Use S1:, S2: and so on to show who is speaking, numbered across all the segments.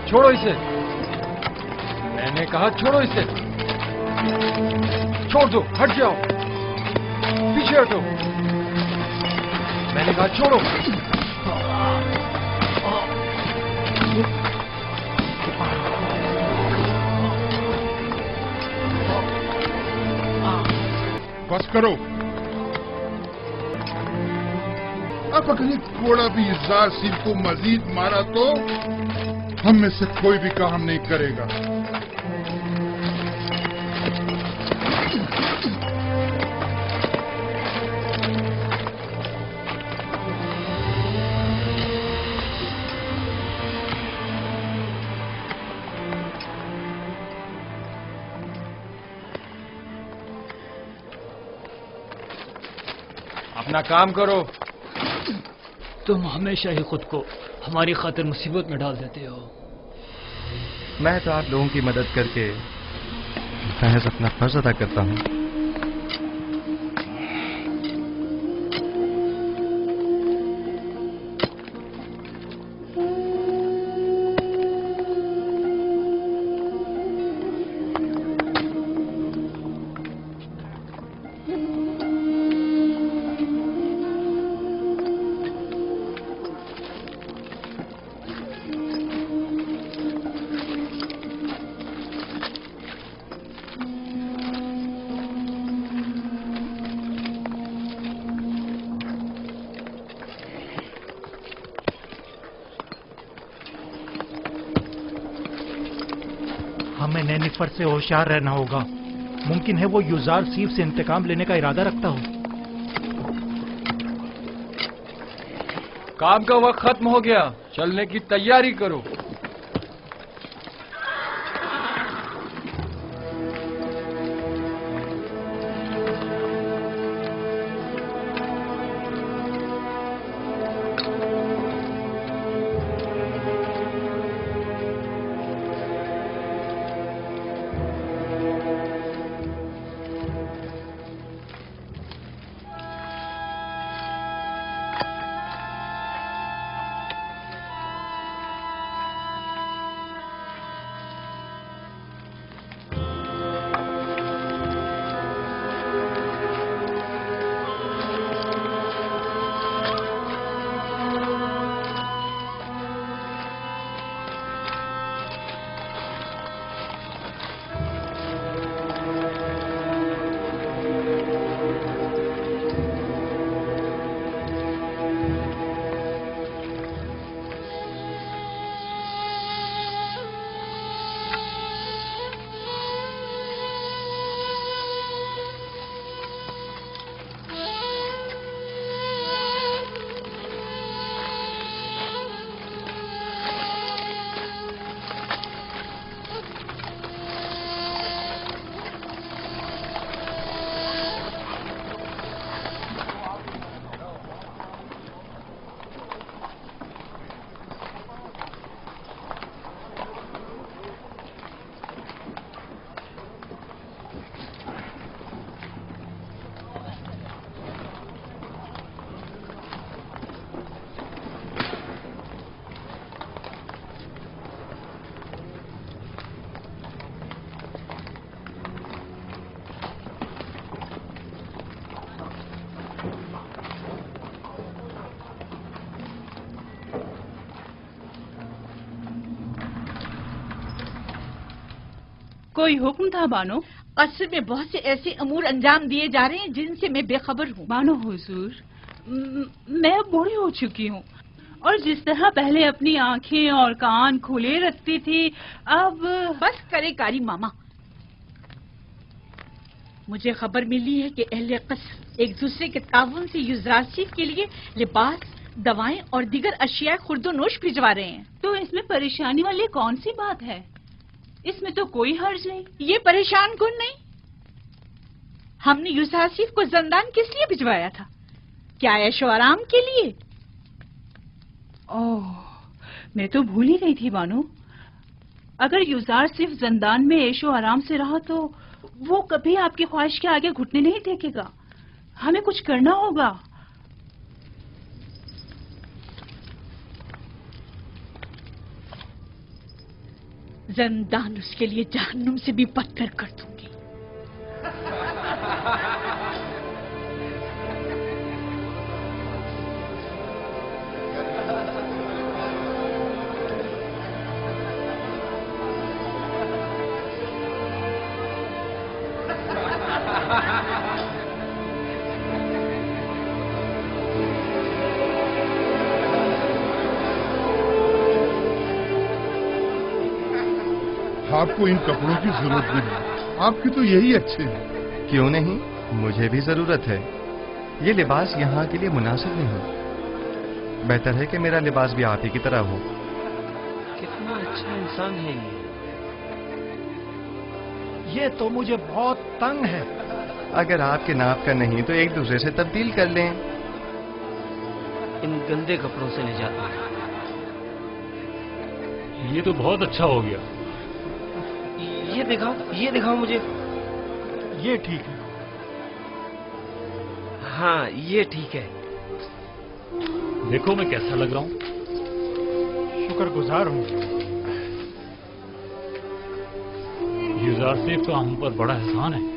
S1: چھوڑو اسے، میں نے کہا چھوڑو اسے، چھوڑ دو، ہٹ جاؤ، پیچھے ہٹو، میں نے کہا چھوڑو۔
S2: بس کرو، اب اگر یہ گھوڑا بھی یزدار سیف کو مزید مارا تو ہم میں سے کوئی بھی کام نہیں کرے گا۔
S1: اپنا کام کرو۔
S3: تم ہمیشہ ہی خود کو ہماری خاطر مصیبت میں ڈال دیتے ہو۔
S4: میں تو آپ لوگوں کی مدد کر کے محض اپنا فرض ادا کرتا ہوں۔
S5: ہمیں نینیفر سے ہوشیار رہنا ہوگا، ممکن ہے وہ یزدار سیف سے انتقام لینے کا ارادہ رکھتا ہو۔
S1: کام کا وقت ختم ہو گیا، چلنے کی تیاری کرو۔
S6: کوئی حکم تھا بانو؟
S7: قصر میں بہت سے ایسے امور انجام دیے جا رہے ہیں جن سے میں بے خبر ہوں۔
S6: بانو حضور، میں اب بوڑھی ہو چکی ہوں، اور جس طرح پہلے اپنی آنکھیں اور کان کھلے رکھتی تھی اب
S7: بس کرے کاری ماما۔ مجھے خبر ملی ہے کہ اہل قصر ایک دوسرے کے تعاون سے یزراسیف کے لیے لباس، دوائیں اور دیگر اشیاء خرد و نوش بھجوا رہے ہیں۔
S6: تو اس میں پریشانی والی کون سی بات ہے؟ اس میں تو کوئی حرج نہیں۔
S7: یہ پریشان کن نہیں، ہم نے یزراسیف کو زندان کس لیے بھجوایا تھا؟ کیا عیش و آرام کے لیے؟
S6: اوہ، میں تو بھول ہی گئی تھی بانو۔ اگر یزار صرف زندان میں عیش و آرام سے رہا تو وہ کبھی آپ کی خواہش کے آگے گھٹنے نہیں ٹیکے گا۔ ہمیں کچھ کرنا ہوگا۔
S7: زندان اس کے لیے جہنم سے بھی بدتر کر دوں گی۔
S2: آپ کو ان کپڑوں کی ضرورت نہیں، آپ کے تو یہی اچھے ہیں۔
S4: کیوں نہیں؟ مجھے بھی ضرورت ہے۔ یہ لباس یہاں کے لیے مناسب نہیں۔ بہتر ہے کہ میرا لباس بھی آپ ہی کی طرح ہو۔
S8: کتنا اچھا انسان ہے
S5: یہ تو مجھے بہت تنگ ہے۔
S4: اگر آپ کے ناپ کا نہیں تو ایک دوسرے سے تبدیل کر لیں۔
S8: ان گندے کپڑوں سے نجات ملے۔
S3: یہ تو بہت اچھا ہو گیا۔
S8: یہ دکھاؤ مجھے۔
S5: یہ ٹھیک ہے۔
S8: ہاں یہ ٹھیک ہے۔
S3: دیکھو میں کیسا لگ رہا ہوں۔
S5: شکر گزار ہوں۔
S3: یوزار سیف کا ہم پر بڑا احسان ہے۔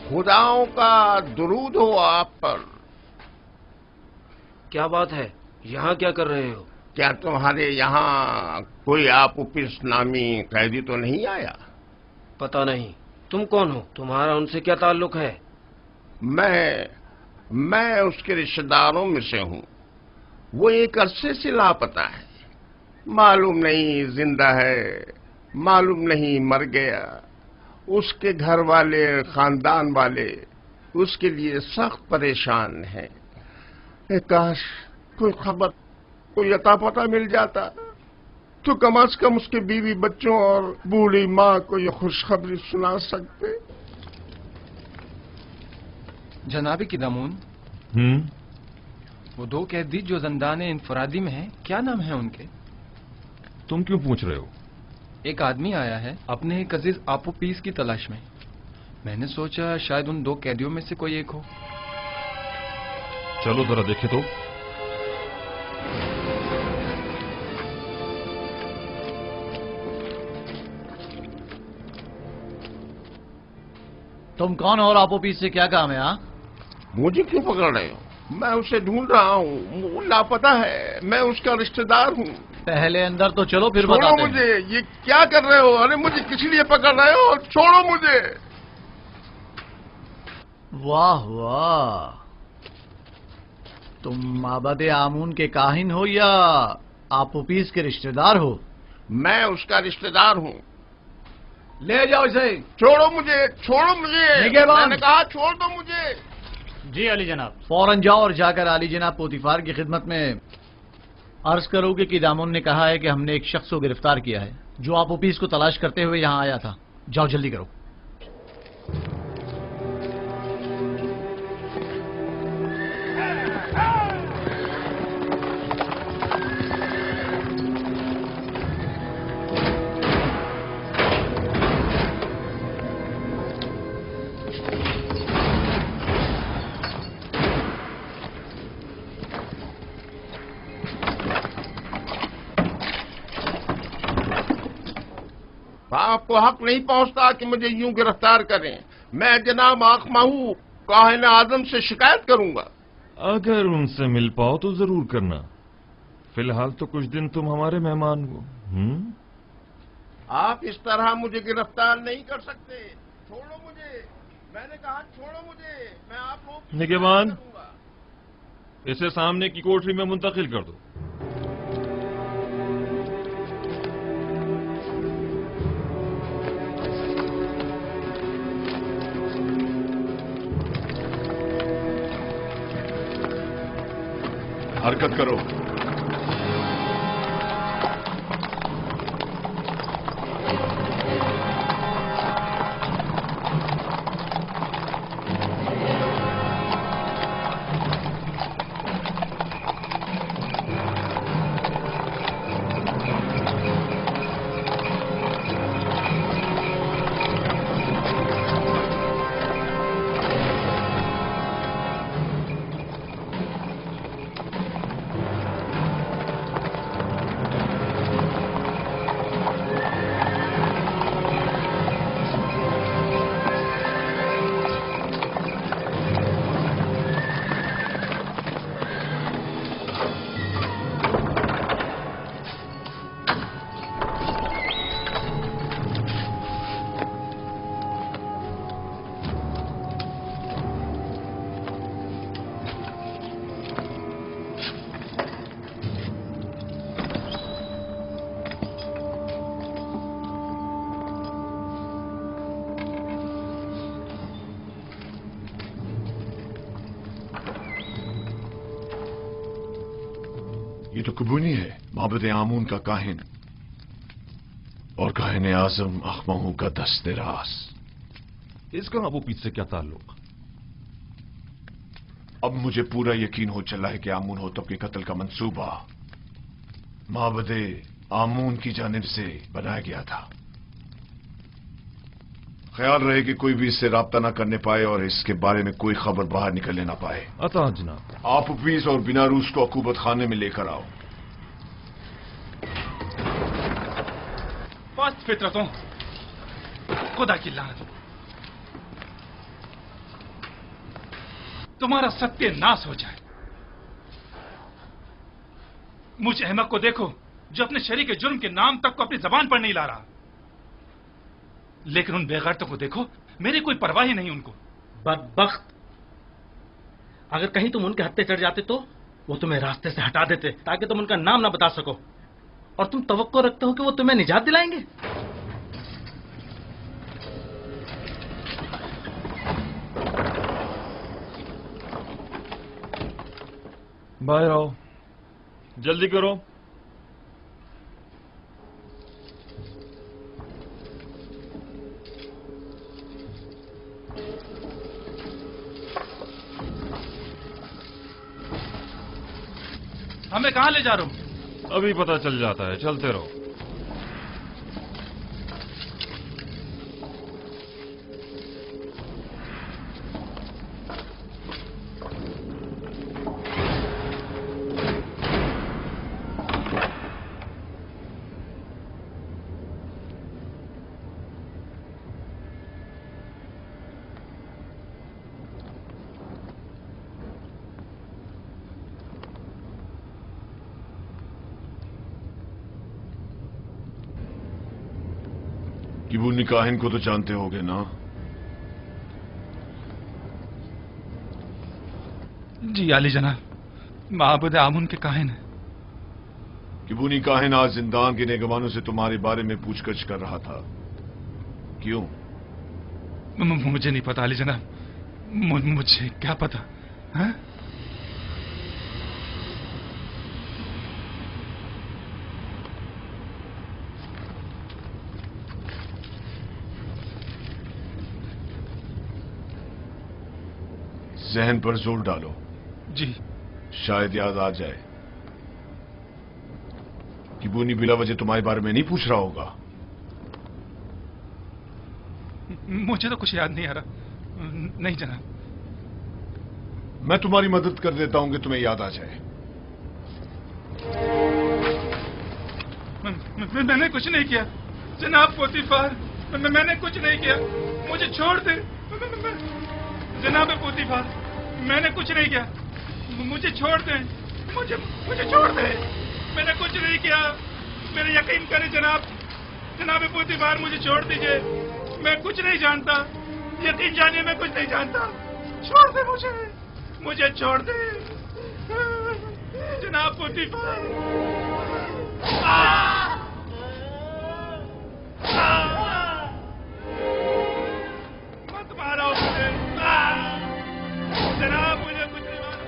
S9: خداؤں کا درود ہو آپ پر۔
S8: کیا بات ہے؟ یہاں کیا کر رہے ہو؟
S9: کیا تمہارے یہاں کوئی آپوپس نامی قیدی تو نہیں آیا؟
S8: پتہ نہیں۔ تم کون ہو؟ تمہارا ان سے کیا تعلق ہے؟
S9: میں اس کے رشتہ داروں میں سے ہوں۔ وہ ایک عرصے سے لاپتہ ہے، معلوم نہیں زندہ ہے، معلوم نہیں مر گیا۔ اس کے گھر والے، خاندان والے اس کے لیے سخت پریشان ہیں۔ کاش کوئی خبر، کوئی عطا پتہ مل جاتا تو کم از کم اس کے بیوی بچوں اور بوڑھی ماں کو یہ خوشخبری سنا سکتے۔
S4: جناب قدامون، وہ دو قیدی جو زندان انفرادی میں ہیں، کیا نام ہے ان کے؟
S1: تم کیوں پوچھ رہے ہو؟
S4: ایک آدمی آیا ہے اپنے ایک عزیز آپوپیس کی تلاش میں۔ میں نے سوچا شاید ان دو قیدیوں میں سے کوئی ایک ہو۔
S1: چلو ذرا دیکھیں تو۔
S3: تم کون ہو اور آپوپیس سے کیا کام ہے؟ ہاں
S9: مجھے کیوں پکڑ رہے ہو؟ میں اسے ڈھونڈ رہا ہوں، وہ لاپتہ ہے، میں اس کا رشتہ دار ہوں۔
S3: پہلے اندر تو چلو پھر
S9: چھوڑو
S3: بتاتے ہیں۔
S9: مجھے، یہ کیا کر رہے ہو؟ ارے مجھے کس لیے پکڑ رہے ہو؟ چھوڑو مجھے۔
S10: واہ واہ، تم معبد آمون کے کاہن ہو یا آپوپیس کے رشتہ دار ہو؟
S9: میں اس کا رشتہ دار ہوں۔
S10: لے جاؤ اسے۔
S9: چھوڑو مجھے، چھوڑو مجھے،
S10: نگہبان۔
S9: میں نے کہا چھوڑ دو مجھے۔
S3: جی علی جناب۔
S10: فوراً جاؤ اور جا کر علی جناب پوتیفار کی خدمت میں عرض کرو کہ قدامون نے کہا ہے کہ ہم نے ایک شخص کو گرفتار کیا ہے جو آپوپیس کو تلاش کرتے ہوئے یہاں آیا تھا۔ جاؤ جلدی کرو۔
S9: آپ کو حق نہیں پہنچتا کہ مجھے یوں گرفتار کریں۔ میں جناب آخ ماہو کاہن اعظم سے شکایت کروں گا۔
S1: اگر ان سے مل پاؤ تو ضرور کرنا، فی الحال تو کچھ دن تم ہمارے مہمان ہو۔
S9: آپ اس طرح مجھے گرفتار نہیں کر سکتے۔ چھوڑو مجھے، میں نے کہا چھوڑو مجھے، میں آپ لوگوں کی
S1: نگہبان،
S9: شکایت کروں گا۔
S1: اسے سامنے کی کوٹری میں منتقل کر دو۔
S11: हरकत करो। ये तो कुबूनी है, माबद आमून का काहिन और काहिन आजम अखमहू का दस्ते रास।
S1: इसका अबू पीछ से क्या ताल्लुक?
S11: अब मुझे पूरा यकीन हो चला है कि आमून होतब के कत्ल का मंसूबा माबद आमून की जानिब से बनाया गया था। ख्याल रहे कि कोई भी इससे राब्ता ना करने पाए और इसके बारे में कोई खबर बाहर निकलने ना पाए।
S1: अता जनाब।
S11: आप उपीस और बिना रूस को अकूबत खाने में लेकर आओ।
S12: पास्त फितरतों, खुदा की लानत, तुम्हारा सत्यानाश हो जाए। मुझ अहमक को देखो जो अपने शरीक के जुर्म के नाम तक को अपनी जबान पर नहीं ला रहा, लेकिन उन बेगैरतों को देखो, मेरी कोई परवाह ही नहीं उनको।
S10: बदबख्त, अगर कहीं तुम उनके हत्थे चढ़ जाते तो वो तुम्हें रास्ते से हटा देते ताकि तुम उनका नाम ना बता सको, और तुम तवक्को रखते हो कि वो तुम्हें निजात दिलाएंगे।
S1: बाहर आओ, जल्दी करो।
S12: हमें कहां ले जा रहे हो?
S1: अभी पता चल जाता है, चलते रहो।
S11: किबूनी काहिन को तो जानते होगे ना?
S12: जी आली जनाब, माबूद आमुन के काहिन है।
S11: किबूनी काहिन आज जिंदान के निगमानों से तुम्हारे बारे में पूछगछ कर रहा था, क्यों?
S12: मुझे नहीं पता आली जनाब, मुझे क्या पता है?
S11: जहन पर जोर डालो।
S12: जी।
S11: शायद याद आ जाए। किबूनी बिला वजह तुम्हारे बारे में नहीं पूछ रहा होगा।
S12: मुझे तो कुछ याद नहीं आ रहा। नहीं जनाब।
S11: मैं तुम्हारी मदद कर देता हूं कि तुम्हें याद आ जाए।
S12: मैंने कुछ नहीं किया जनाब पोतीफार, मैंने कुछ नहीं किया, मुझे छोड़ दे जनाब पोतीफार, मैंने कुछ नहीं किया, मुझे छोड़ दे, मुझे छोड़ दे, मैंने कुछ नहीं किया, मेरे यकीन करें जनाब पोतीफार, मुझे छोड़ दीजिए, मैं कुछ नहीं जानता, यकीन जानिए मैं कुछ नहीं जानता, छोड़ दे मुझे छोड़ दे जनाब पोतीफार। मत मारो मुझे जनाब, मुझे कुछ नहीं मारो।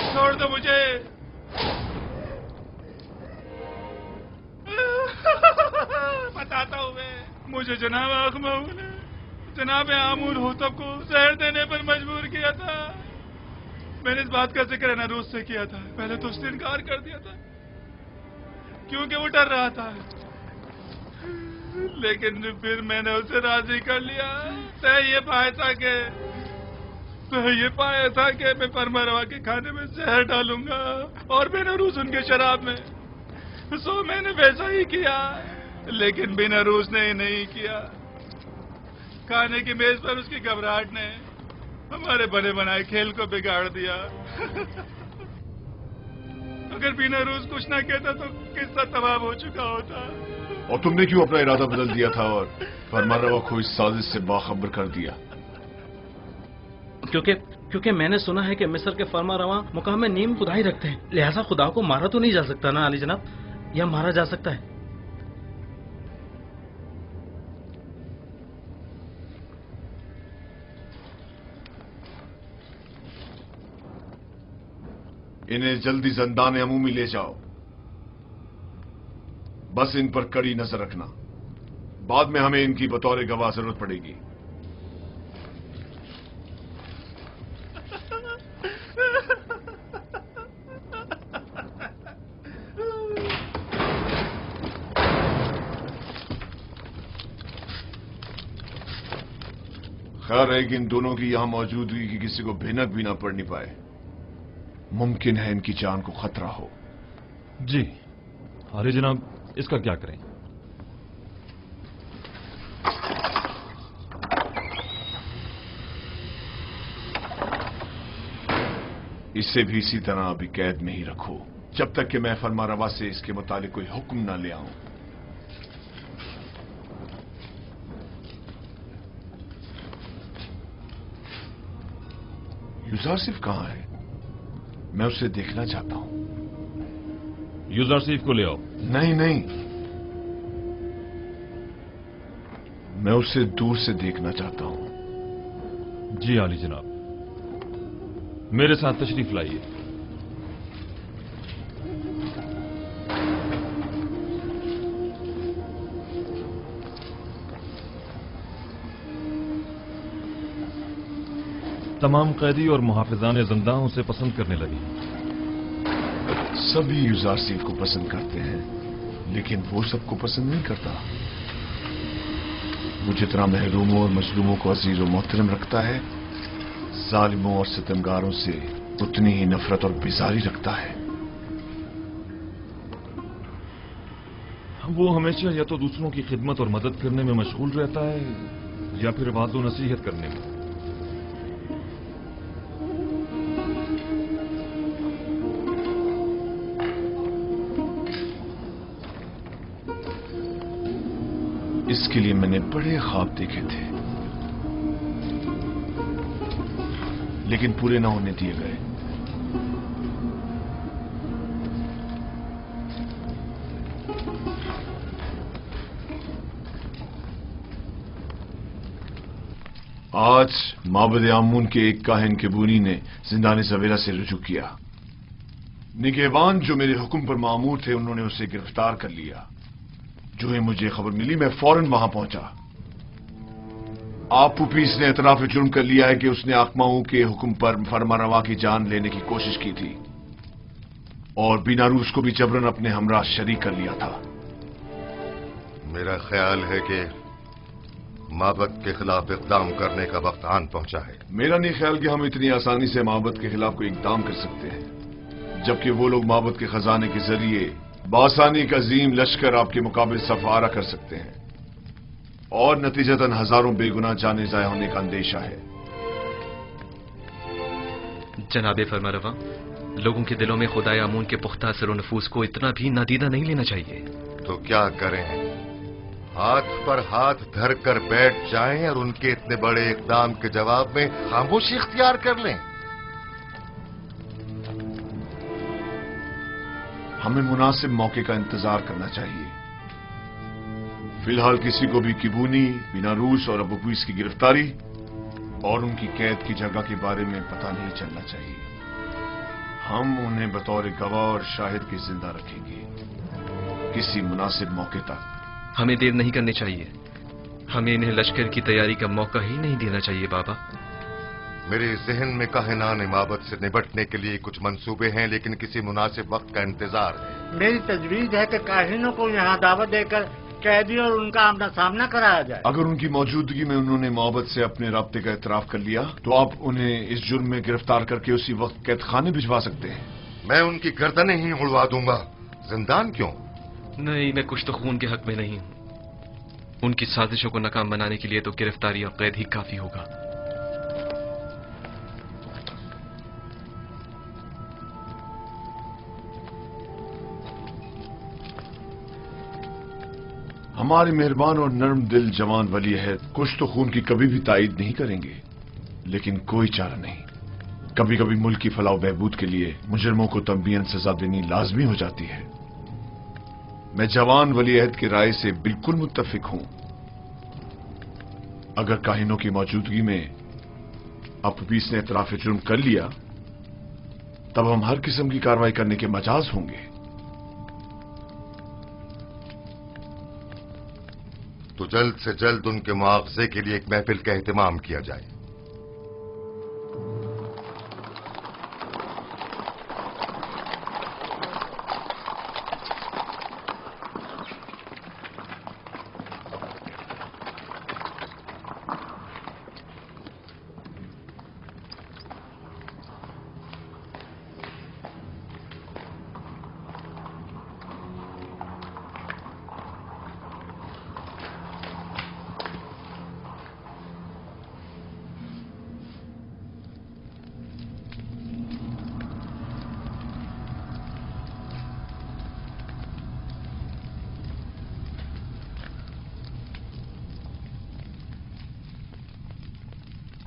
S12: छोड़ दो मुझे। बताता हूँ मैं, मुझे जनाब अखमाऊ ने जनाब आमूर होतब को जहर देने पर मजबूर किया था। मैंने इस बात का जिक्र नरूस से किया था। पहले तो उसने इनकार कर दिया था क्योंकि वो डर रहा था, लेकिन फिर मैंने उसे राजी कर लिया। तय ये पाया था कि मैं परमरवा के खाने में जहर डालूंगा और बेनरूस उनके शराब में। सो मैंने वैसा ही किया, लेकिन बेनरूस ने नहीं किया। खाने की मेज पर उसकी घबराहट ने हमारे बने बनाए खेल को बिगाड़ दिया। अगर बेनरूस कुछ ना कहता तो किस्सा तबाह हो चुका होता।
S11: और तुमने क्यों अपना इरादा बदल दिया था और फरमारवा को इस साजिश से बाखबर कर दिया?
S8: क्योंकि मैंने सुना है कि मिस्र के फरमारवा मुकाम में नीम खुदा ही रखते हैं, लिहाजा खुदा को मारा तो नहीं जा सकता ना अली जनाब, या मारा जा सकता है?
S11: इन्हें जल्दी ज़िंदान अमूमी ले जाओ। बस इन पर कड़ी नजर रखना, बाद में हमें इनकी बतौर गवाह जरूरत पड़ेगी। खैर है कि इन दोनों की यहां मौजूदगी की किसी को भिनक भी ना पड़नी पाए। मुमकिन है इनकी जान को खतरा हो।
S1: जी अरे जनाब, इसका क्या करें?
S11: इसे भी इसी तरह अभी कैद में ही रखो जब तक कि मैं फरमारवा से इसके मुतालिक कोई हुक्म ना ले आऊं। यूजारसिफ कहां है? मैं उसे देखना चाहता हूं।
S1: यूजारसिफ को ले आओ।
S11: नहीं नहीं, मैं उसे दूर से देखना चाहता हूं।
S1: जी आली जनाब, मेरे साथ तशरीफ लाइए। तमाम कैदी और मुहाफिजान ज़िंदा उसे पसंद करने लगे।
S11: सभी यूजारसिफ को पसंद करते हैं, लेकिन वो सबको पसंद नहीं करता। वो जितना महरूमों और मजलूमों को अजीज और मोहतरम रखता है, जालिमों और सितमगारों से उतनी ही नफरत और बेजारी रखता है।
S1: वो हमेशा या तो दूसरों की खिदमत और मदद करने में मशगूल रहता है या फिर वाज़ो नसीहत करने में।
S11: इसके लिए मैंने बड़े ख्वाब देखे थे, लेकिन पूरे ना होने दिए गए। आज माबद आमून के एक काहिन केबूनी ने जिंदान सवेरा से रुजू किया। निगहबान जो मेरे हुक्म पर मामूर थे, उन्होंने उसे गिरफ्तार कर लिया। जो ही मुझे खबर मिली, मैं फौरन वहां पहुंचा। आप पुपीस ने एतराफ जुर्म कर लिया है कि उसने आकमाऊ के हुक्म पर फरमारवा की जान लेने की कोशिश की थी और बीनारूस को भी जबरन अपने हमरा शरीक कर लिया था।
S13: मेरा ख्याल है कि माबद के खिलाफ इक़दाम करने का वक्त आन पहुंचा है।
S11: मेरा नहीं ख्याल कि हम इतनी आसानी से माबद के खिलाफ कोई इक़दाम कर सकते हैं, जबकि वो लोग माबद के खजाने के जरिए बासानी का अजीम लश्कर आपके मुकाबले सफारा कर सकते हैं और नतीजतन हजारों बेगुनाह जाने जाया होने का अंदेशा है।
S14: जनाबे फरमारवा, लोगों के दिलों में खुदाए आमून के पुख्ता असर नफूस को इतना भी नादीदा नहीं लेना चाहिए।
S13: तो क्या करें? हाथ पर हाथ धर कर बैठ जाएं और उनके इतने बड़े इक़दाम के जवाब में खामोशी इख्तियार कर लें?
S11: हमें मुनासिब मौके का इंतजार करना चाहिए। फिलहाल किसी को भी किबूनी, बीनारूस और अबूपीस की गिरफ्तारी और उनकी कैद की जगह के बारे में पता नहीं चलना चाहिए। हम उन्हें बतौर गवाह और शाहिद के जिंदा रखेंगे किसी मुनासिब मौके तक।
S14: हमें देर नहीं करनी चाहिए। हमें इन्हें लश्कर की तैयारी का मौका ही नहीं देना चाहिए बाबा।
S13: मेरे जहन में काहिनान इमामत से निपटने के लिए कुछ मंसूबे हैं, लेकिन किसी मुनासिब वक्त का इंतजार है।
S15: मेरी तजवीज है कि काहिनों को यहाँ दावत देकर कैदी और उनका आमना सामना कराया जाए।
S11: अगर उनकी मौजूदगी में उन्होंने मोहब्बत से अपने राब्ते का इतराफ कर लिया तो आप उन्हें इस जुर्म में गिरफ्तार करके उसी वक्त कैद खाने भिजवा सकते हैं।
S13: मैं उनकी गर्दनें ही उड़वा दूंगा, जिंदान क्यों?
S14: नहीं, मैं कुछ तो खून के हक में नहीं हूं। उनकी साजिशों को नाकाम बनाने के लिए तो गिरफ्तारी और कैद ही काफी होगा।
S11: हमारे मेहरबान और नर्म दिल जवान वली अहद कुछ तो खून की कभी भी तायीद नहीं करेंगे, लेकिन कोई चारा नहीं। कभी कभी मुल्क की फलाह बहबूद के लिए मुजरमों को तंबीहन सजा देनी लाजमी हो जाती है। मैं जवान वली अहद की राय से बिल्कुल मुत्तफिक हूं। अगर काहिनों की मौजूदगी में अपबीस ने इतराफ जुर्म कर लिया तब हम हर किस्म की कार्रवाई करने के मजाज होंगे।
S13: तो जल्द से जल्द उनके मुआवजे के लिए एक महफिल का एहतमाम किया जाए।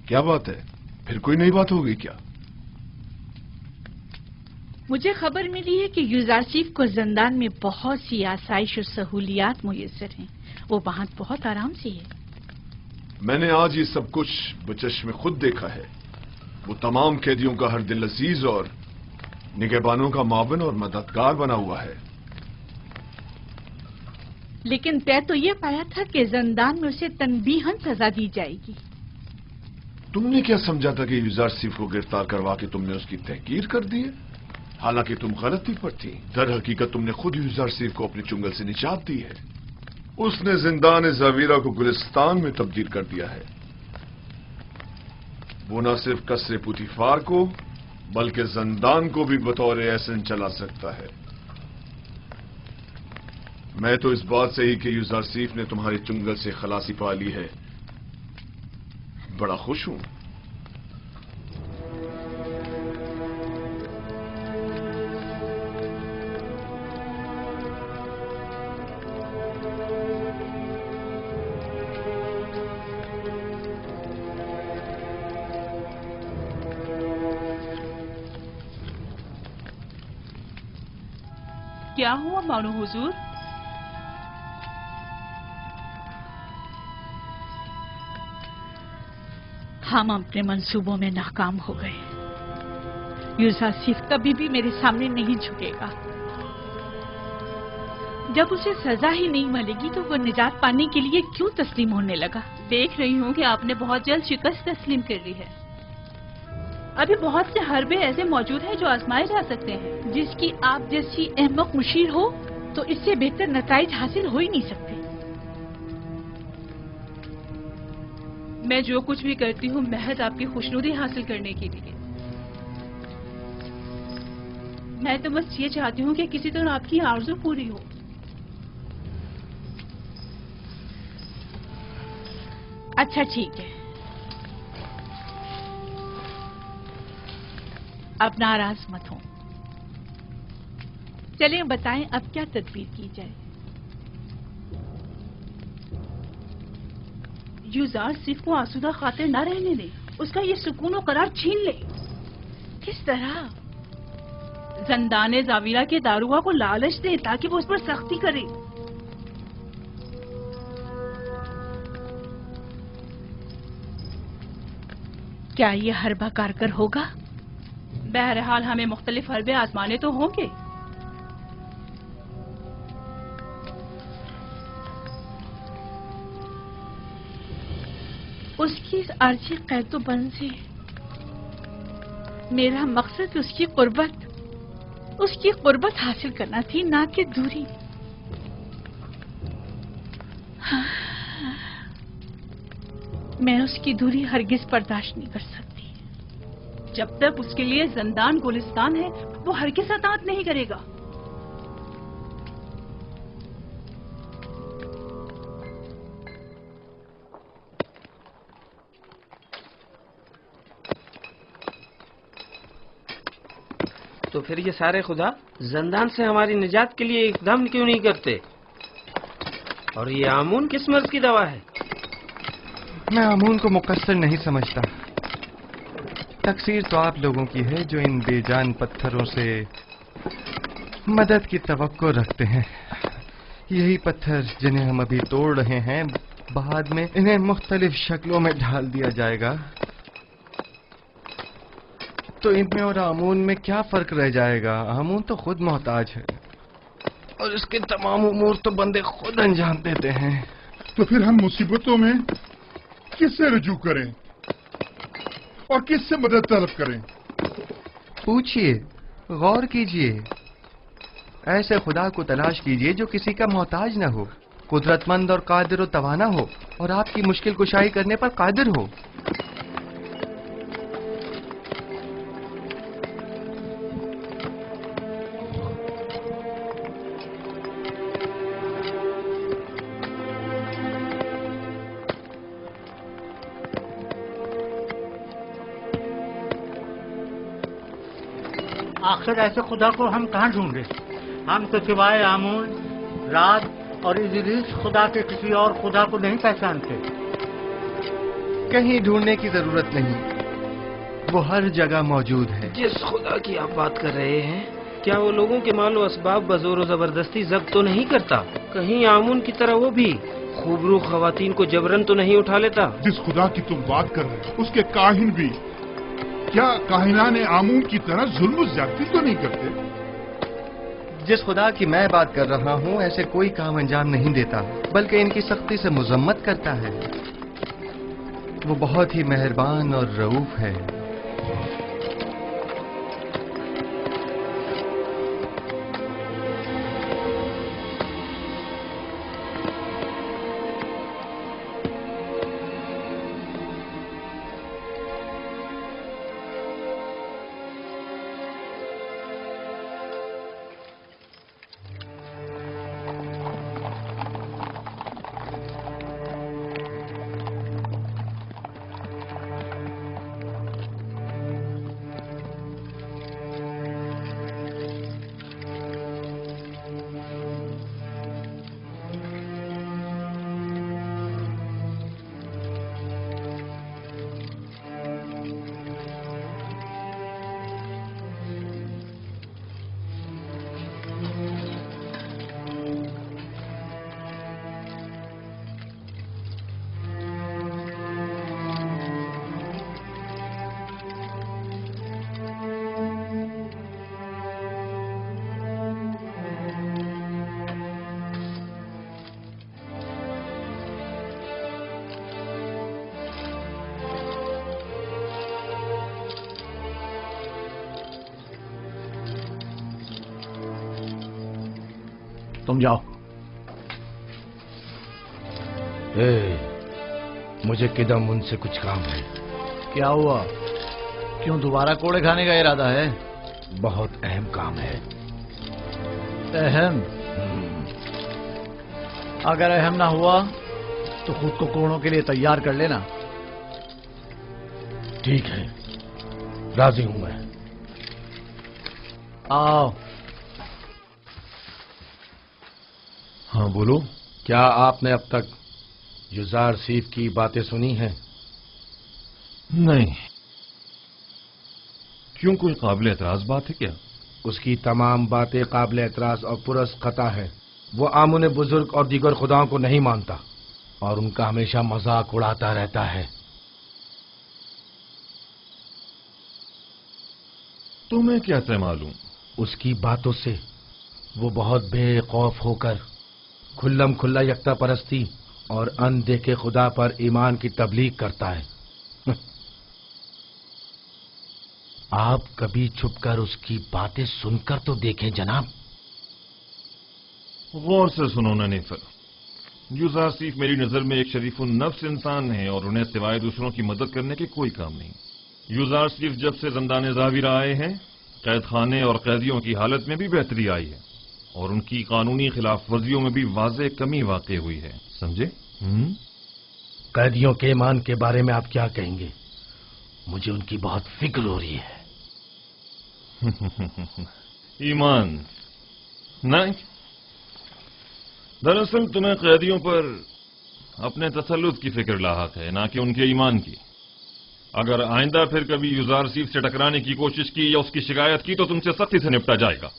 S11: क्या बात है, फिर कोई नई बात हो गई क्या?
S7: मुझे खबर मिली है कि यूजारसीफ को जिंदान में बहुत सी आसाइश और सहूलियात मुयस्सर हैं। वो वहां बहुत आराम से है।
S11: मैंने आज ये सब कुछ बचश्मे खुद देखा है। वो तमाम कैदियों का हर दिल अजीज और निगहबानों का मावन और मददगार बना हुआ है।
S7: लेकिन तय तो ये पाया था कि जिंदान में उसे तनबीहन सजा दी जाएगी।
S11: तुमने क्या समझा था कि यूजारसीफ को गिरफ्तार करवा के तुमने उसकी तहकीर कर दी है? हालांकि तुम गलती पर थी। दर हकीकत तुमने खुद यूजारसीफ को अपने चुंगल से निजात दी है। उसने जिंदान ज़ावीरा को गुलिस्तान में तब्दील कर दिया है। वो न सिर्फ कसरे पुतीफार को बल्कि जिंदान को भी बतौर एहसन चला सकता है। मैं तो इस बात से ही कि यूजारसीफ ने तुम्हारे चुंगल से खलासी पा ली है बड़ा खुश हूं।
S6: क्या हुआ मानो हुजूर?
S7: हम अपने मंसूबों में नाकाम हो गए। यूजारसीफ कभी भी मेरे सामने नहीं झुकेगा। जब उसे सजा ही नहीं मिलेगी तो वो निजात पाने के लिए क्यों तस्लीम होने लगा?
S6: देख रही हूँ कि आपने बहुत जल्द शिकस्त तस्लीम कर ली है। अभी बहुत से हरबे ऐसे मौजूद हैं जो आजमाए जा सकते हैं।
S7: जिसकी आप जैसी अहमक मुशीर हो तो इससे बेहतर नताइज हासिल हो ही नहीं सकते।
S6: मैं जो कुछ भी करती हूँ महज आपकी खुशनुदी हासिल करने के लिए। मैं तो बस ये चाहती हूँ कि किसी तरह आपकी आरज़ू पूरी हो।
S7: अच्छा ठीक है, अब नाराज मत हो। चलिए बताएं अब क्या तदबीर की जाए।
S6: यूजारसीफ को आसूदा खातिर न रहने दे, उसका ये सुकून और करार छीन ले।
S7: किस तरह?
S6: जिंदान ज़ावीरा के दारुआ को लालच दे ताकि वो उस पर सख्ती करे।
S7: क्या ये हरबा कारगर होगा?
S6: बहरहाल हमें मुख्तलिफ हरबे आजमाने तो होंगे।
S7: उसकी इस आर्जी कैदोबंद से मेरा मकसद उसकी कुर्बत हासिल करना थी, ना कि दूरी। मैं उसकी दूरी हरगिज बर्दाश्त नहीं कर सकती।
S6: जब तक उसके लिए जिंदान गुलिस्तान है वो हरगिज अतात नहीं करेगा।
S16: तो फिर ये सारे खुदा जिंदान से हमारी निजात के लिए इकदाम क्यों नहीं करते? और ये आमून किस मर्ज की दवा है?
S4: मैं आमून को मुकस्सर नहीं समझता। तकसीर तो आप लोगों की है जो इन बेजान पत्थरों से मदद की तवक्को रखते हैं। यही पत्थर जिन्हें हम अभी तोड़ रहे हैं, बाद में इन्हें मुख्तलिफ शक्लों में ढाल दिया जाएगा, तो इनमें और आमून में क्या फर्क रह जाएगा? आमून तो खुद मोहताज है और इसके तमाम उमूर तो बंदे खुद अंजाम देते हैं।
S2: तो फिर हम मुसीबतों में किससे रुजू करें और किससे मदद तलब करें?
S4: पूछिए, गौर कीजिए, ऐसे खुदा को तलाश कीजिए जो किसी का मोहताज न हो, कुदरतमंद और कादिर व तवाना हो और आपकी मुश्किल कुशाई करने पर कादिर हो।
S15: आखिर ऐसे खुदा को हम कहाँ ढूंढे? हम तो सिवाय आमून, राज और इजरीस खुदा के किसी और खुदा को नहीं पहचानते।
S4: कहीं ढूंढने की जरूरत नहीं, वो हर जगह मौजूद है।
S16: जिस खुदा की आप बात कर रहे हैं, क्या वो लोगों के मालो असबाब बजोर जबरदस्ती जब्त तो नहीं करता? कहीं आमून की तरह वो भी खूबरू खवातीन को जबरन तो नहीं उठा लेता?
S2: जिस खुदा की तुम बात कर रहे हो, उसके काहिन भी क्या काहिनान आमून की तरह जुल्म ज्यादती तो नहीं करते?
S4: जिस खुदा की मैं बात कर रहा हूँ ऐसे कोई काम अंजाम नहीं देता, बल्कि इनकी सख्ती से मुजम्मत करता है। वो बहुत ही मेहरबान और रऊफ है।
S10: तुम जाओ।
S17: मुझे किदम उनसे कुछ काम है।
S10: क्या हुआ? क्यों दोबारा कोड़े खाने का इरादा है?
S17: बहुत अहम काम है।
S10: अहम? अगर अहम ना हुआ तो खुद को कोड़ों के लिए तैयार कर लेना।
S17: ठीक है, राजी हूं मैं।
S10: आओ।
S17: हाँ बोलो। क्या आपने अब तक युजार सीफ की बातें सुनी हैं?
S1: नहीं। क्यों, कोई काबिल एतराज बात है क्या?
S17: उसकी तमाम बातें काबिल एतराज और पुरस खता है। वो आमुन बुजुर्ग और दीगर खुदाओं को नहीं मानता और उनका हमेशा मजाक उड़ाता रहता है।
S1: तुम्हें कैसे मालूम?
S17: उसकी बातों से वो बहुत बेखौफ होकर खुल्लम खुल्ला यकता परस्ती और अनदेखे खुदा पर ईमान की तबलीग करता है। आप कभी छुपकर उसकी बातें सुनकर तो देखें जनाब।
S1: गौर से सुनो ना नेफर, यूज़ार सीफ मेरी नजर में एक शरीफुन नफ्स इंसान है और उन्हें सिवाय दूसरों की मदद करने के कोई काम नहीं। यूज़ार सीफ जब से ज़िंदाने ज़ाहिर आए हैं, कैद खाने और कैदियों की हालत में भी बेहतरी आई है और उनकी कानूनी खिलाफ वर्जियों में भी वाज़े कमी वाक़ई हुई है। समझे?
S17: कैदियों के ईमान के बारे में आप क्या कहेंगे? मुझे उनकी बहुत फिक्र हो रही है।
S1: ईमान नहीं, दरअसल तुम्हें कैदियों पर अपने तसल्लुत की फिक्र लाहक है, ना कि उनके ईमान की। अगर आइंदा फिर कभी यूज़ार सीफ से टकराने की कोशिश की या उसकी शिकायत की तो तुमसे सख्ती से निपटा जाएगा।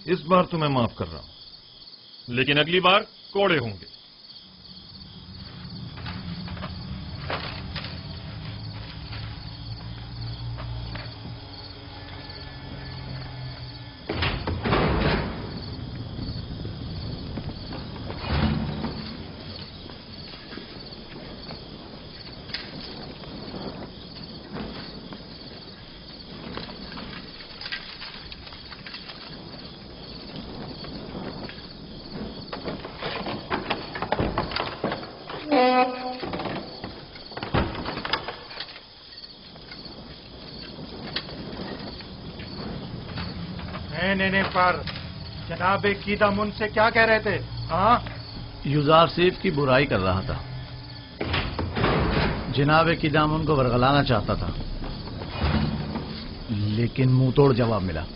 S1: इस बार तो मैं माफ कर रहा हूं, लेकिन अगली बार कोड़े होंगे।
S5: नहीं, पर जनाब कीदम उनसे क्या कह रहे थे? हाँ,
S10: यूज़ार सीफ की बुराई कर रहा था। जनाब कीदम उनको वरगलाना चाहता था, लेकिन मुंह तोड़ जवाब मिला।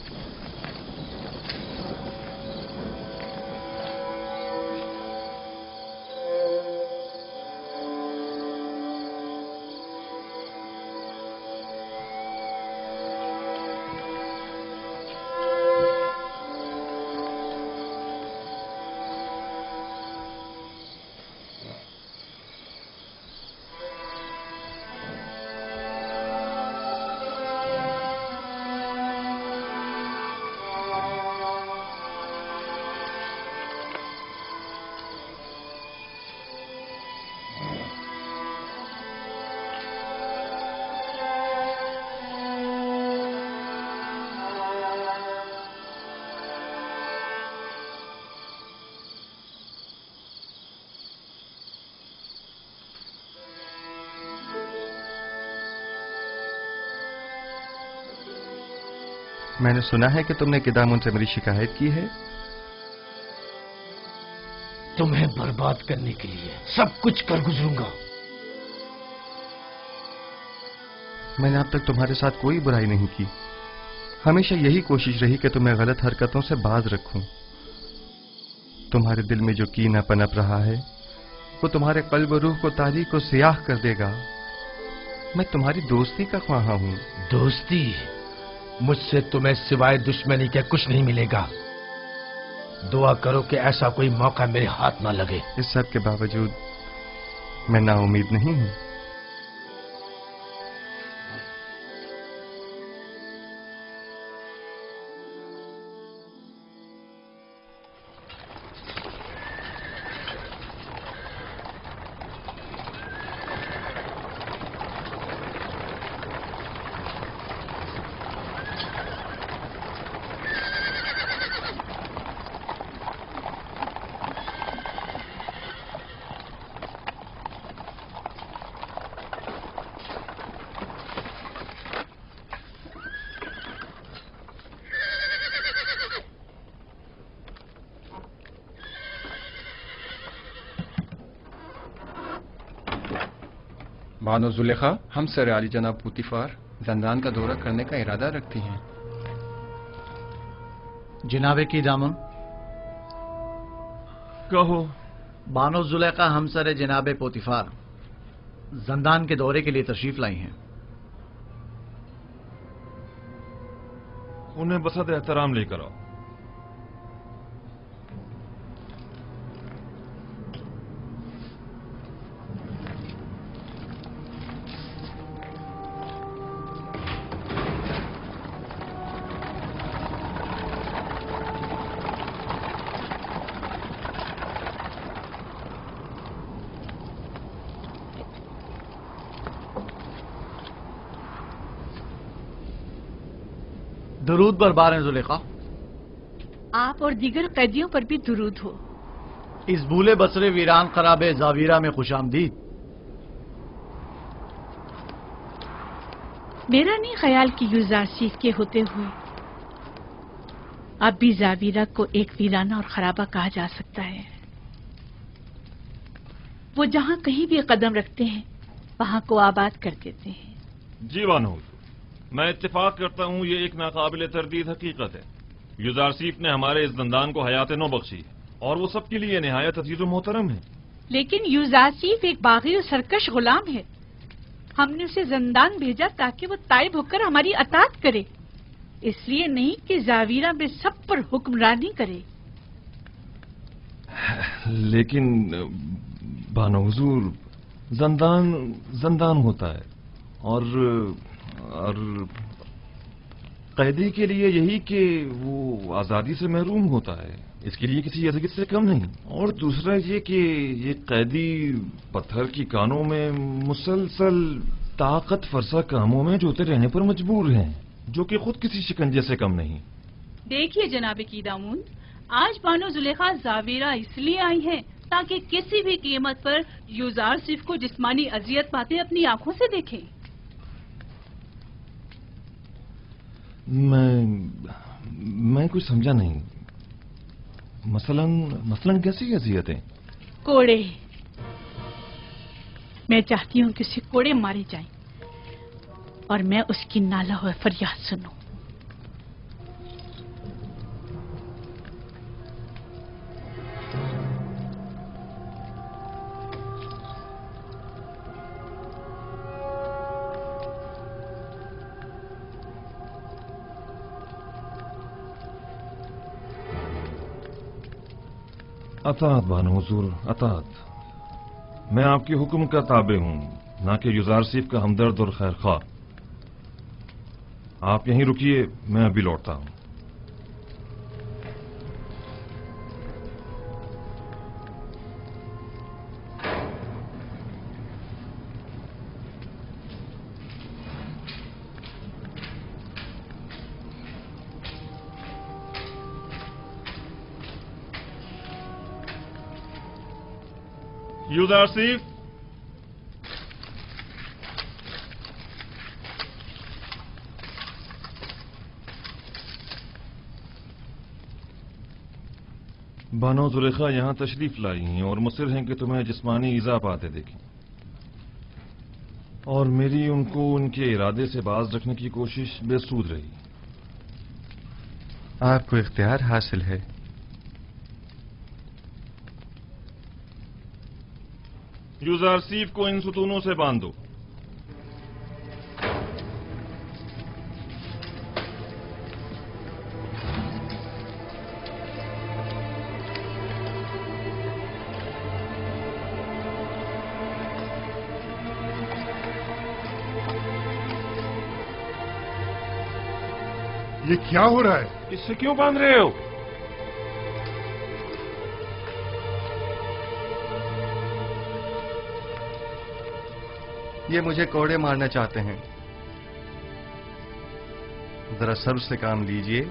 S4: मैंने सुना है कि तुमने किदामुन से मेरी शिकायत की है।
S17: तुम्हें बर्बाद करने के लिए सब कुछ कर गुजरूंगा।
S4: मैंने अब तक तुम्हारे साथ कोई बुराई नहीं की। हमेशा यही कोशिश रही कि तुम्हें गलत हरकतों से बाज रखूं। तुम्हारे दिल में जो कीना पनप रहा है वो तुम्हारे कल्ब रूह को तारीक और सियाह कर देगा। मैं तुम्हारी दोस्ती का ख्वाहा हूं।
S17: दोस्ती? मुझसे तुम्हें सिवाय दुश्मनी के कुछ नहीं मिलेगा। दुआ करो कि ऐसा कोई मौका मेरे हाथ ना लगे।
S4: इस सब के बावजूद मैं नाउम्मीद नहीं हूं।
S18: बानो जुलेखा, हम सर आली जनाब पुतिफार जंदान का दौरा करने का इरादा रखती हैं।
S10: जनाबे की दामन
S1: कहो।
S10: बानो जुलेखा हमसर जनाबे पोतिफार जंदान के दौरे के लिए तशरीफ लाई हैं।
S1: उन्हें बसत एहतराम लेकर आओ।
S10: درود بربار ہیں زلیخا.
S7: آپ اور دیگر قیدیوں پر بھی درود ہو.
S10: اس بھولے بسرے ویران خراب زاویرہ میں خوش آمدید.
S7: میرا نہیں خیال کہ یوزارسیف کے ہوتے ہوئے اب بھی زاویرہ کو ایک ویرانہ اور خرابہ کہا جا سکتا ہے. وہ جہاں کہیں بھی قدم رکھتے ہیں وہاں کو آباد کر دیتے ہیں.
S1: جی بانو، میں اتفاق کرتا ہوں یہ ایک ناقابل تردید حقیقت ہے. یوزارسیف نے ہمارے اس زندان کو حیات نو بخشی ہے اور وہ سب کے لیے نہایت عزیز و محترم ہے.
S7: لیکن یوزارسیف ایک باغی اور سرکش غلام ہے. ہم نے اسے زندان بھیجا تاکہ وہ تائب ہو کر ہماری اطاعت کرے، اس لیے نہیں کہ زاویرہ میں سب پر حکمرانی کرے.
S1: لیکن بانو حضور، زندان ہوتا ہے اور قیدی کے لیے یہی کہ وہ آزادی سے محروم ہوتا ہے، اس کے لیے کسی اذیت سے کم نہیں. اور دوسرا یہ کہ یہ قیدی پتھر کی کانوں میں مسلسل طاقت فرسا کاموں میں جوتے رہنے پر مجبور ہیں، جو کہ خود کسی شکنجے سے کم نہیں.
S6: دیکھیے جناب قیدامون، آج بانو زلیخا زاویرہ اس لیے آئی ہیں تاکہ کسی بھی قیمت پر یوزارسیف کو جسمانی اذیت پاتے اپنی آنکھوں سے دیکھیں.
S1: میں کچھ سمجھا نہیں. مثلاً کیسی اذیتیں؟
S7: کوڑے. میں چاہتی ہوں کہ اسے کوڑے مارے جائیں اور میں اس کی نالہ و فریاد سنوں.
S1: اطاعت بانو حضور، اطاعت. میں آپ کے حکم کا تابع ہوں، نہ کہ یوزارسیف کا ہمدرد اور خیر خواہ. آپ یہیں رکیے، میں ابھی لوٹتا ہوں. یوزارسیف، بانو زلیخا یہاں تشریف لائی ہیں اور مصر ہیں کہ تمہیں جسمانی ایذا پاتے دیکھیں، اور میری ان کو ان کے ارادے سے باز رکھنے کی کوشش بے سود رہی.
S4: آپ کو اختیار حاصل ہے.
S1: یوزارسیف کو ان ستونوں سے باندھو.
S2: یہ کیا ہو رہا ہے؟
S1: اس سے کیوں باندھ رہے ہو؟
S4: یہ مجھے کوڑے مارنا چاہتے ہیں. ذرا صبر سے کام لیجئے،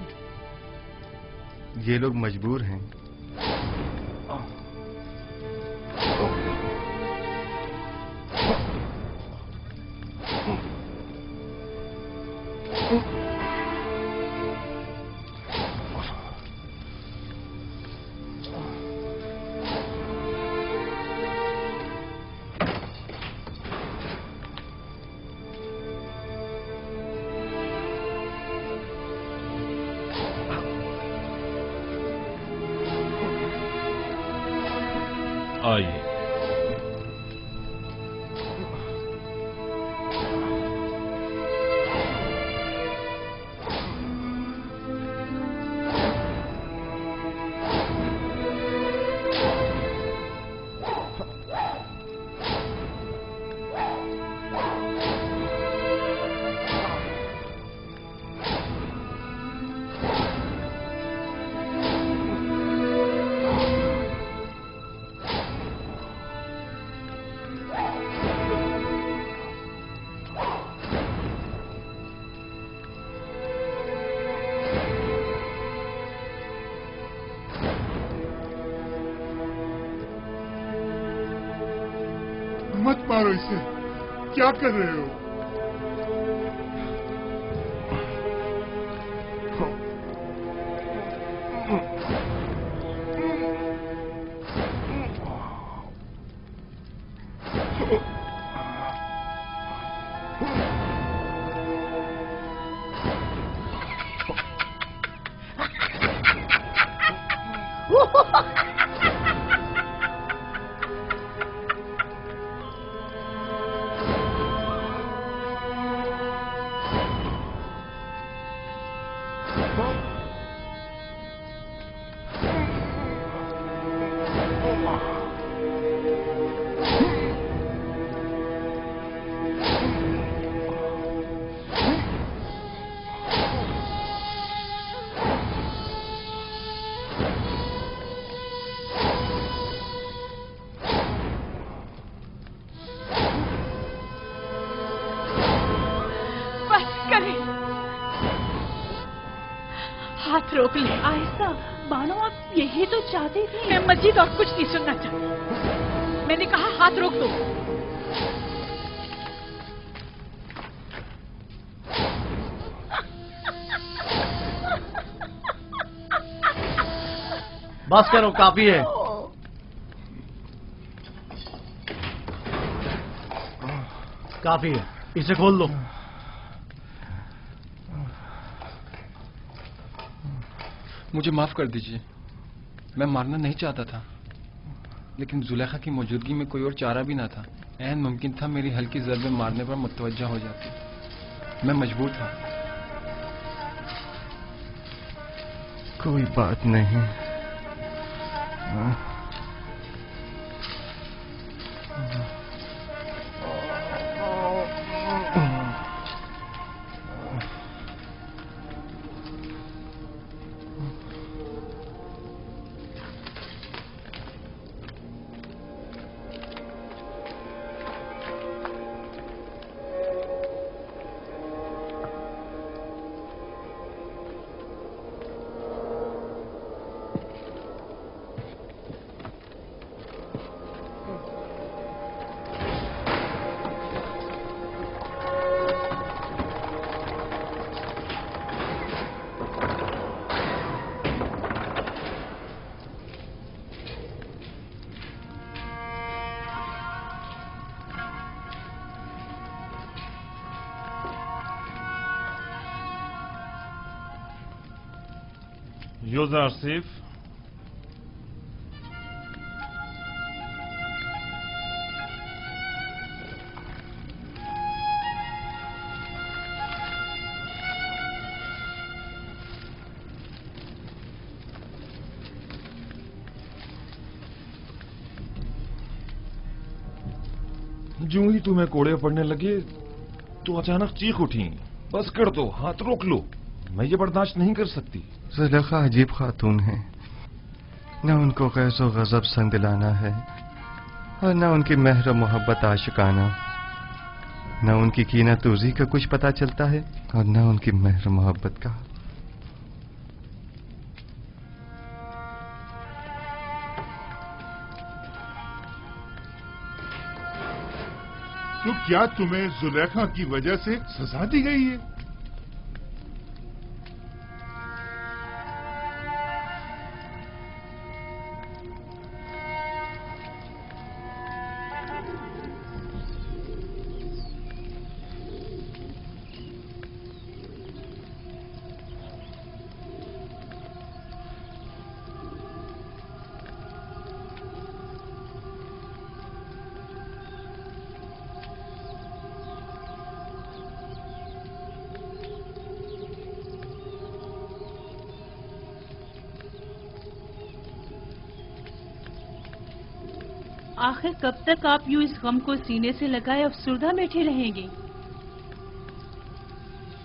S4: یہ لوگ مجبور ہیں.
S1: آئیے.
S2: मत मारो इसे, क्या कर रहे हो?
S7: हाथ रोक ले।
S6: आहिस्ता, बानो आप यही तो चाहते थे।
S7: मैं मजीद और कुछ नहीं सुनना चाहती। मैंने कहा हाथ रोक दो।
S10: बस करो, काफी है। काफी है, इसे खोल दो।
S18: मुझे माफ कर दीजिए, मैं मारना नहीं चाहता था, लेकिन जुलेखा की मौजूदगी में कोई और चारा भी ना था। ऐन मुमकिन था मेरी हल्की ज़रबे मारने पर मुतवज्जा हो जाती। मैं मजबूर था।
S4: कोई बात नहीं।
S1: यूज़ारसिफ, जो ही तुम्हें कोड़े पड़ने लगे तो अचानक चीख उठी। बस कर दो, हाथ रोक लो, मैं ये बर्दाश्त नहीं कर सकती।
S4: जुलेखा अजीब खातून है, न उनको गैज़ो गज़ब संदिलाना है और न उनकी मेहर मोहब्बत आशिकाना, न उनकी कीना तूज़ी का कुछ पता चलता है और न उनकी मेहर मोहब्बत का।
S2: तो क्या तुम्हें जुलेखा की वजह से सजा दी गई है?
S6: आखिर कब तक आप यूं इस गम को सीने से लगाए अफसुर्दा बैठे रहेंगे?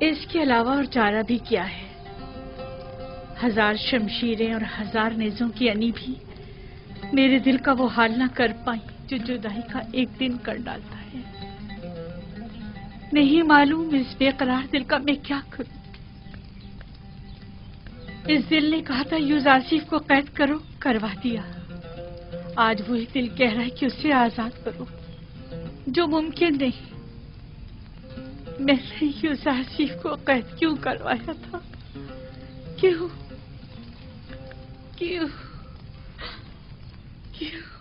S7: इसके अलावा और चारा भी क्या है? हजार शमशीरें और हजार नेज़ों की अनी भी मेरे दिल का वो हाल ना कर पाई जो जुदाई का एक दिन कर डालता है। नहीं मालूम इस बेकरार दिल का मैं क्या करूं। इस दिल ने कहा था यूज़ारसिफ को कैद करो, करवा दिया। आज वही दिल कह रहा है कि उसे आजाद करो। जो मुमकिन नहीं। मैंने यूजारसीफ को कैद क्यों करवाया था? क्यों क्यों क्यों?